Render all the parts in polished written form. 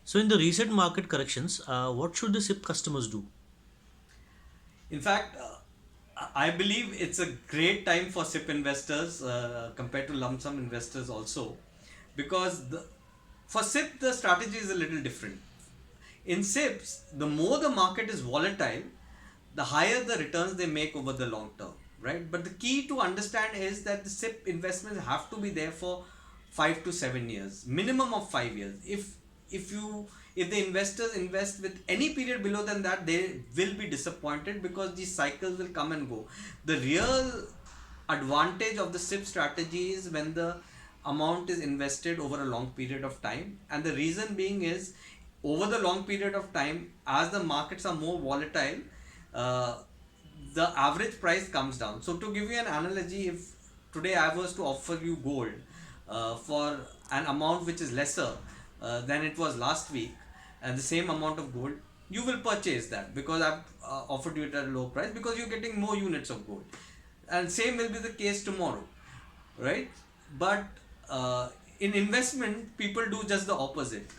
So, in the recent market corrections, what should the SIP customers do? In fact, I believe it's a great time for SIP investors compared to lump sum investors also, because for SIP the strategy is a little different. In SIPs, the more the market is volatile, the higher the returns they make over the long term, right? But the key to understand is that the SIP investments have to be there for 5 to 7 years, minimum of 5 years. If you if the investors invest with any period below than that, they will be disappointed because these cycles will come and go. The real advantage of the SIP strategy is when the amount is invested over a long period of time, and the reason being is over the long period of time, as the markets are more volatile, uh, the average price comes down. So to give you an analogy, if today I was to offer you gold for an amount which is lesser than it was last week, and the same amount of gold, you will purchase that because I've offered you it at a low price because you're getting more units of gold. And same will be the case tomorrow, right? But uh, in investment, people do just the opposite.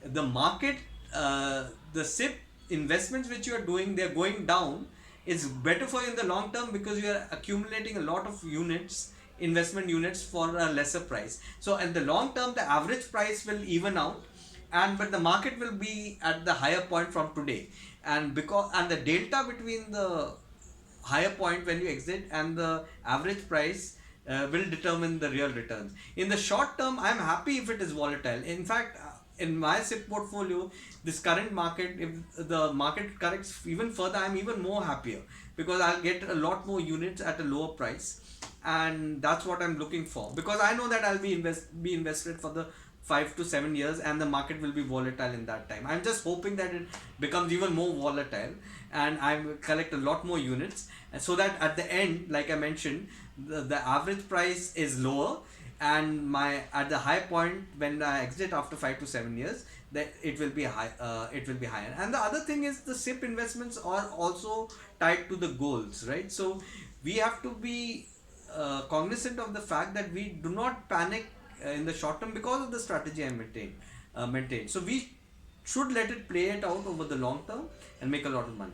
The market, the SIP investments which you are doing, they're going down. It's better for you in the long term because you are accumulating a lot of units, investment units, for a lesser price. So in the long term, the average price will even out, and but the market will be at the higher point from today, and the delta between the higher point when you exit and the average price will determine the real returns. In the short term, I'm happy if it is volatile. In fact, in my SIP portfolio, this current market, if the market corrects even further, I'm even more happier because I'll get a lot more units at a lower price, and that's what I'm looking for because I know that I'll be invested for the 5 to 7 years, and the market will be volatile in that time. I'm just hoping that it becomes even more volatile and I collect a lot more units, and so that at the end, like I mentioned, the average price is lower, and my at the high point when I exit after 5 to 7 years, that it will be high. It will be higher. And the other thing is the SIP investments are also tied to the goals, right? So we have to be cognizant of the fact that we do not panic in the short term because of the strategy I maintain. So we should let it play it out over the long term and make a lot of money.